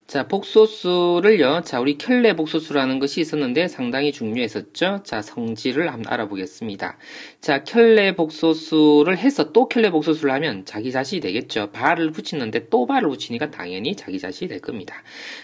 자, 복소수를요. 자, 우리 켤레 복소수라는 것이 있었는데 상당히 중요했었죠. 자, 성질을 한번 알아보겠습니다. 자, 켤레 복소수를 해서 또 켤레 복소수를 하면 자기 자신이 되겠죠. 발을 붙이는데 또 발을 붙이니까 당연히 자기 자신이 될 겁니다.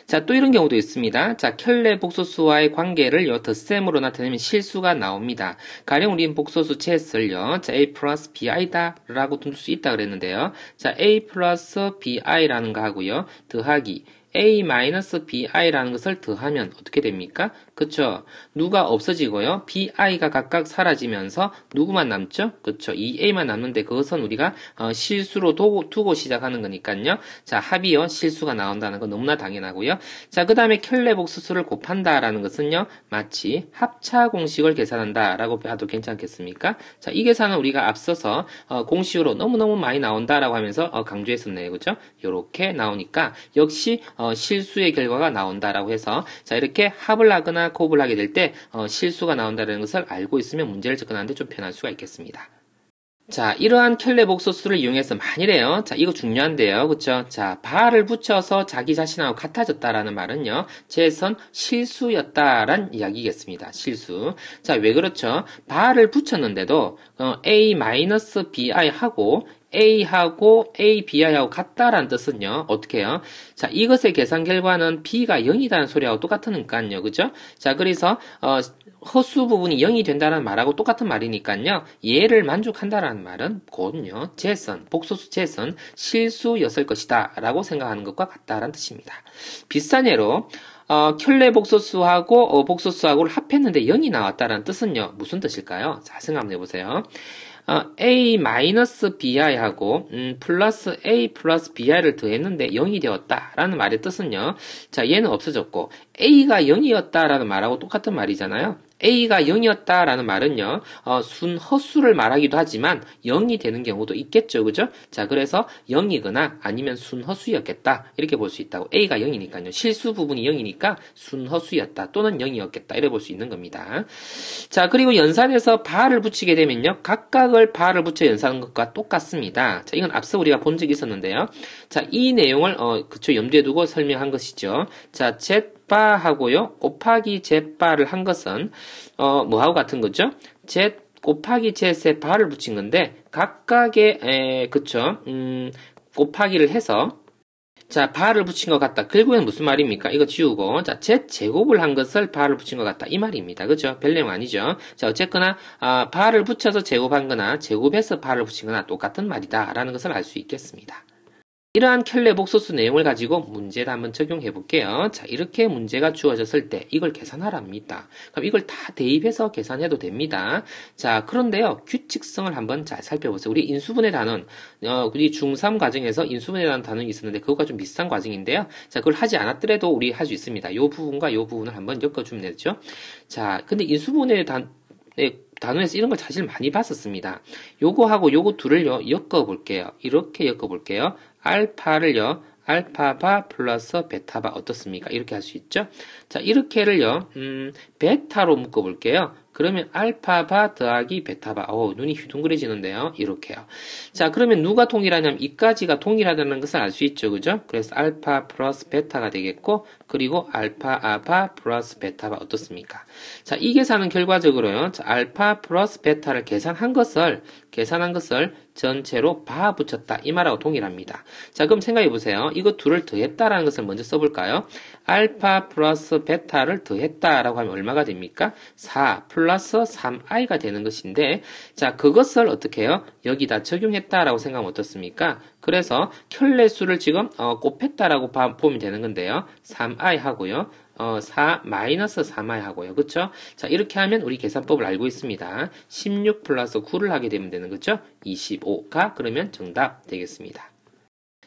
자, 또 이런 경우도 있습니다. 자, 켤레 복소수와의 관계를요. 덧셈으로 나타내면 실수가 나옵니다. 가령 우리는 복소수 챗을요. 자, a 플러스 bi다 라고 둘 수 있다 그랬는데요. 자, a 플러스 bi라는 거 하고요. 더하기 a-bi라는 것을 더하면 어떻게 됩니까? 그쵸? 누가 없어지고요. bi가 각각 사라지면서 누구만 남죠? 그쵸? 2a만 남는데 그것은 우리가 실수로 두고 시작하는 거니까요. 자, 합이요. 실수가 나온다는 거 너무나 당연하고요. 자, 그 다음에 켤레 복소수를 곱한다라는 것은요. 마치 합차 공식을 계산한다라고 봐도 괜찮겠습니까? 자, 이 계산은 우리가 앞서서 공식으로 너무너무 많이 나온다라고 하면서 강조했었네요. 그죠? 요렇게 나오니까 역시 실수의 결과가 나온다라고 해서 자, 이렇게 합을 하거나 곱을 하게 될 때 실수가 나온다는 것을 알고 있으면 문제를 접근하는데 좀 편할 수가 있겠습니다. 자, 이러한 켤레 복소수를 이용해서 만일에요. 자, 이거 중요한데요. 그쵸? 자, 바를 붙여서 자기 자신하고 같아졌다라는 말은요. 쟤선 실수였다란 이야기겠습니다. 실수. 자, 왜 그렇죠? 바를 붙였는데도 a-bi 하고 A하고 A, Bi하고 같다라는 뜻은요, 어떻게 해요? 자, 이것의 계산 결과는 B가 0이라는 소리하고 똑같으니까요, 그죠? 자, 그래서, 허수 부분이 0이 된다는 말하고 똑같은 말이니까요, 얘를 만족한다라는 말은 곧요, 재선, 복소수 재선, 실수였을 것이다, 라고 생각하는 것과 같다라는 뜻입니다. 비슷한 예로, 켤레 복소수하고, 복소수하고를 합했는데 0이 나왔다라는 뜻은요, 무슨 뜻일까요? 자, 생각 한번 해보세요. a-bi하고 플러스 a 플러스 bi를 더했는데 0이 되었다라는 말의 뜻은요. 자, 얘는 없어졌고 a가 0이었다라는 말하고 똑같은 말이잖아요. A가 0이었다라는 말은요, 순허수를 말하기도 하지만 0이 되는 경우도 있겠죠, 그죠? 자, 그래서 0이거나 아니면 순허수였겠다. 이렇게 볼 수 있다고. A가 0이니까요. 실수 부분이 0이니까 순허수였다. 또는 0이었겠다. 이래 볼 수 있는 겁니다. 자, 그리고 연산에서 바를 붙이게 되면요, 각각을 바를 붙여 연산하는 것과 똑같습니다. 자, 이건 앞서 우리가 본 적이 있었는데요. 자, 이 내용을, 그쵸, 염두에 두고 설명한 것이죠. 자, Z바하고요, 곱하기 Z바를 한 것은, 뭐하고 같은 거죠? Z 곱하기 Z에 바를 붙인 건데, 각각의, 그쵸, 곱하기를 해서, 자, 바를 붙인 것 같다. 결국에는 무슨 말입니까? 이거 지우고, 자, Z 제곱을 한 것을 바를 붙인 것 같다. 이 말입니다. 그죠? 별 내용 아니죠? 자, 어쨌거나, 바를 붙여서 제곱한 거나, 제곱해서 바를 붙인 거나 똑같은 말이다. 라는 것을 알 수 있겠습니다. 이러한 켤레 복소수 내용을 가지고 문제를 한번 적용해 볼게요. 자, 이렇게 문제가 주어졌을 때 이걸 계산하랍니다. 그럼 이걸 다 대입해서 계산해도 됩니다. 자, 그런데요, 규칙성을 한번 잘 살펴보세요. 우리 인수분해 단원, 우리 중3 과정에서 인수분해라는 단원이 있었는데 그것과 좀 비슷한 과정인데요. 자, 그걸 하지 않았더라도 우리 할 수 있습니다. 요 부분과 요 부분을 한번 엮어주면 되죠. 자, 근데 인수분해 단원에서 이런 걸 사실 많이 봤었습니다. 요거하고 요거 둘을요, 엮어볼게요. 이렇게 엮어볼게요. 알파를요, 알파바 플러스 베타바 어떻습니까? 이렇게 할 수 있죠? 자, 이렇게를요, 베타로 묶어볼게요. 그러면 알파바 더하기 베타바. 눈이 휘둥그레지는데요. 이렇게요. 자, 그러면 누가 동일하냐면 이까지가 동일하다는 것을 알 수 있죠. 그죠? 그래서 알파 플러스 베타가 되겠고, 그리고 알파 아바 플러스 베타가 어떻습니까? 자, 이 계산은 결과적으로요. 자, 알파 플러스 베타를 계산한 것을 전체로 바 붙였다. 이 말하고 동일합니다. 자, 그럼 생각해 보세요. 이거 둘을 더했다라는 것을 먼저 써볼까요? 알파 플러스 베타를 더했다라고 하면 얼마가 됩니까? 4 플러스 3i가 되는 것인데, 자, 그것을 어떻게 해요? 여기다 적용했다라고 생각하면 어떻습니까? 그래서 켤레수를 지금 곱했다라고 보면 되는 건데요. 3i 하고요. 4 마이너스 3i 하고요. 그쵸? 자, 이렇게 하면 우리 계산법을 알고 있습니다. 16 플러스 9를 하게 되면 되는 거죠? 25가 그러면 정답 되겠습니다.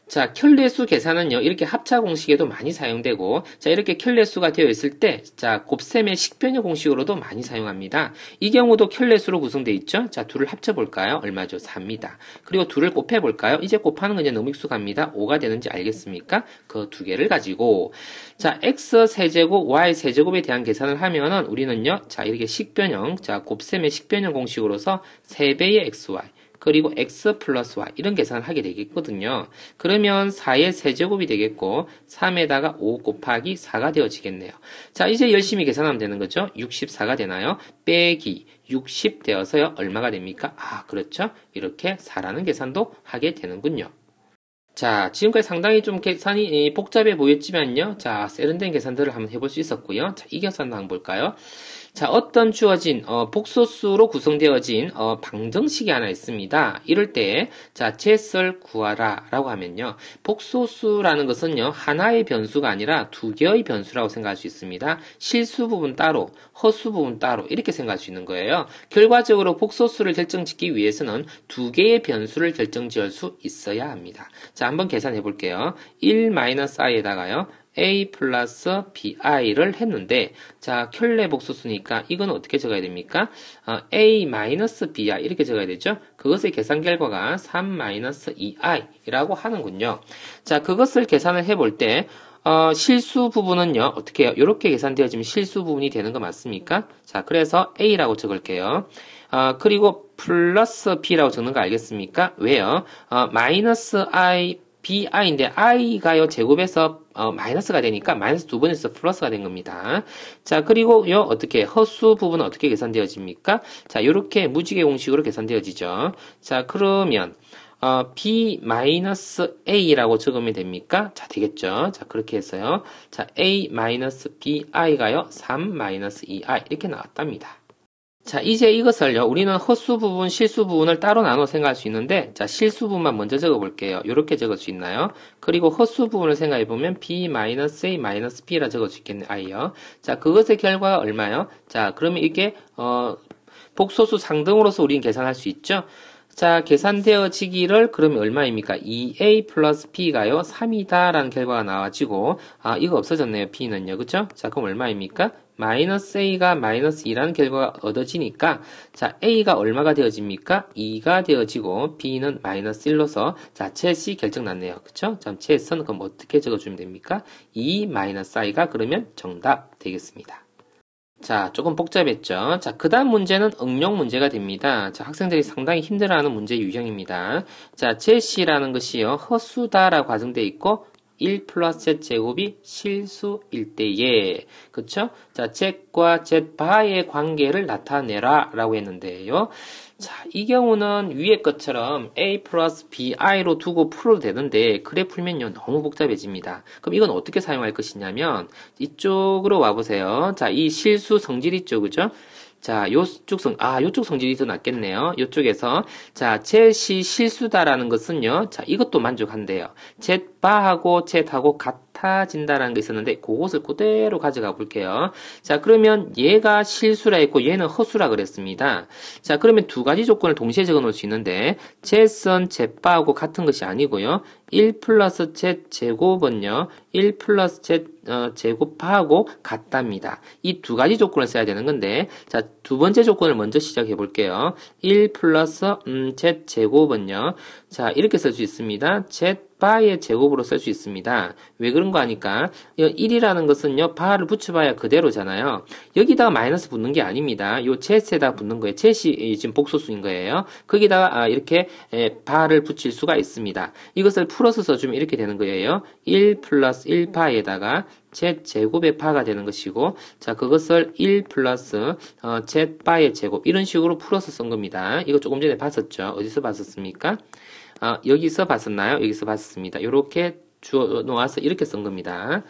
자, 켤레수 계산은요, 이렇게 합차 공식에도 많이 사용되고, 자, 이렇게 켤레수가 되어 있을 때, 자, 곱셈의 식변형 공식으로도 많이 사용합니다. 이 경우도 켤레수로 구성되어 있죠? 자, 둘을 합쳐볼까요? 얼마죠? 4입니다. 그리고 둘을 곱해볼까요? 이제 곱하는 건 이제 너무 익숙합니다. 5가 되는지 알겠습니까? 그 두 개를 가지고, 자, x 세제곱, y 세제곱에 대한 계산을 하면은 우리는요, 자, 이렇게 식변형, 자, 곱셈의 식변형 공식으로서 3배의 xy, 그리고 x 플러스 y 이런 계산을 하게 되겠거든요. 그러면 4의 세제곱이 되겠고 3에다가 5 곱하기 4가 되어지겠네요. 자, 이제 열심히 계산하면 되는 거죠. 64가 되나요? 빼기 60 되어서요. 얼마가 됩니까? 아, 그렇죠. 이렇게 4라는 계산도 하게 되는군요. 자, 지금까지 상당히 좀 계산이 복잡해 보였지만요. 자, 세련된 계산들을 한번 해볼 수 있었고요. 자, 이 계산도 한번 볼까요? 자, 어떤 주어진 복소수로 구성되어진 방정식이 하나 있습니다. 이럴 때 자, 젯을 구하라 라고 하면요. 복소수라는 것은요. 하나의 변수가 아니라 두 개의 변수라고 생각할 수 있습니다. 실수 부분 따로, 허수 부분 따로 이렇게 생각할 수 있는 거예요. 결과적으로 복소수를 결정짓기 위해서는 두 개의 변수를 결정지을 수 있어야 합니다. 자, 한번 계산해 볼게요. 1-i에다가요. a 플러스 bi를 했는데 자, 켤레 복소수니까 이건 어떻게 적어야 됩니까? a 마이너스 bi 이렇게 적어야 되죠. 그것의 계산 결과가 3 마이너스 2i라고 하는군요. 자, 그것을 계산을 해볼 때 실수 부분은요, 어떻게 해요? 이렇게 계산되어지면 실수 부분이 되는 거 맞습니까? 자, 그래서 a라고 적을게요. 그리고 플러스 b라고 적는 거 알겠습니까? 왜요? 마이너스 i bi인데 i가요 제곱에서 마이너스가 되니까 마이너스 두 번에서 플러스가 된 겁니다. 자, 그리고요 어떻게 허수 부분은 어떻게 계산되어집니까? 자, 이렇게 무지개 공식으로 계산되어지죠. 자, 그러면 b 마이너스 a라고 적으면 됩니까? 자, 되겠죠. 자, 그렇게 해서요. 자, a 마이너스 bi가요 3 마이너스 2i 이렇게 나왔답니다. 자, 이제 이것을요, 우리는 허수 부분, 실수 부분을 따로 나눠 생각할 수 있는데, 자, 실수 부분만 먼저 적어 볼게요. 이렇게 적을 수 있나요? 그리고 허수 부분을 생각해 보면, b-a-b라 적을 수 있겠네요, i요. 자, 그것의 결과가 얼마요? 자, 그러면 이게, 복소수 상등으로서 우리는 계산할 수 있죠? 자, 계산되어지기를 그러면 얼마입니까? 2a 플러스 b가요 3이다 라는 결과가 나와지고 이거 없어졌네요. b는요. 그쵸? 자, 그럼 얼마입니까? 마이너스 a가 마이너스 2라는 결과가 얻어지니까 자, a가 얼마가 되어집니까? 2가 되어지고 b는 마이너스 1로서 자, 챗이 결정났네요. 그쵸? 자, 챗은 그럼 어떻게 적어주면 됩니까? 2 마이너스 i가 그러면 정답 되겠습니다. 자, 조금 복잡했죠? 자, 그 다음 문제는 응용 문제가 됩니다. 자, 학생들이 상당히 힘들어하는 문제 유형입니다. 자, 젯이라는 것이요, 허수다라고 가정되어 있고, 1 플러스 z 제곱이 실수일 때에, 그쵸? 자, zet과 zet바의 관계를 나타내라 라고 했는데요. 자, 이 경우는 위의 것처럼 a 플러스 bi로 두고 풀어도 되는데 그래 풀면요 너무 복잡해집니다. 그럼 이건 어떻게 사용할 것이냐면 이쪽으로 와보세요. 자, 이 실수 성질 있죠, 그죠? 자, 요쪽 성질이 더 낫겠네요. 요쪽에서 자, 젯이 실수다라는 것은요. 자, 이것도 만족한대요. 젯바하고 젯하고 같아진다라는 게 있었는데 그것을 그대로 가져가 볼게요. 자, 그러면 얘가 실수라 했고 얘는 허수라 그랬습니다. 자, 그러면 두 가지 조건을 동시에 적어 놓을 수 있는데 젯은 젯바하고 같은 것이 아니고요. 1 플러스 젯 제곱은요. 1 플러스 젯 제곱하고 같답니다. 이 두 가지 조건을 써야 되는 건데 자, 두 번째 조건을 먼저 시작해 볼게요. 1 플러스 젯 제곱은요. 자, 이렇게 쓸 수 있습니다. 젯바의 제곱으로 쓸 수 있습니다. 왜 그런 거 하니까 1이라는 것은요. 바를 붙여봐야 그대로잖아요. 여기다가 마이너스 붙는 게 아닙니다. 요 젯에다 붙는 거예요. 젯이 지금 복소수인 거예요. 거기다가 이렇게 바를 붙일 수가 있습니다. 이것을 풀어서 써주면 이렇게 되는 거예요. 1 플러스 1파에다가 z 제곱의 파가 되는 것이고 자, 그것을 1 플러스 z바의 제곱 이런 식으로 풀어서 쓴 겁니다. 이거 조금 전에 봤었죠? 어디서 봤었습니까? 여기서 봤었나요? 여기서 봤었습니다. 이렇게 주어 놓아서 이렇게 쓴 겁니다.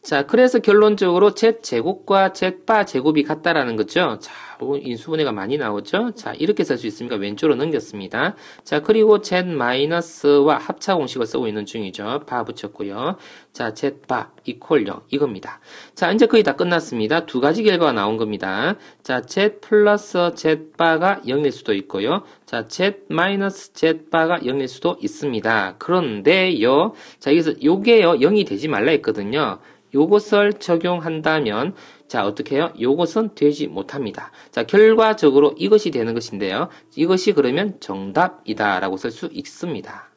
자, 그래서 결론적으로 z제곱과 z바 제곱이 같다라는 거죠. 자, 인수분해가 많이 나오죠. 자, 이렇게 쓸 수 있으니까 왼쪽으로 넘겼습니다. 자, 그리고 z-와 합차 공식을 쓰고 있는 중이죠. 바 붙였고요. 자, z바 이퀄 0 이겁니다. 자, 이제 거의 다 끝났습니다. 두 가지 결과가 나온 겁니다. 자, z 플러스 z바가 0일 수도 있고요. 자, z-z바가 0일 수도 있습니다. 그런데요. 자, 여기서 요게요 0이 되지 말라 했거든요. 요것을 적용한다면 자, 어떻게 해요? 요것은 되지 못합니다. 자, 결과적으로 이것이 되는 것인데요. 이것이 그러면 정답이다 라고 쓸 수 있습니다.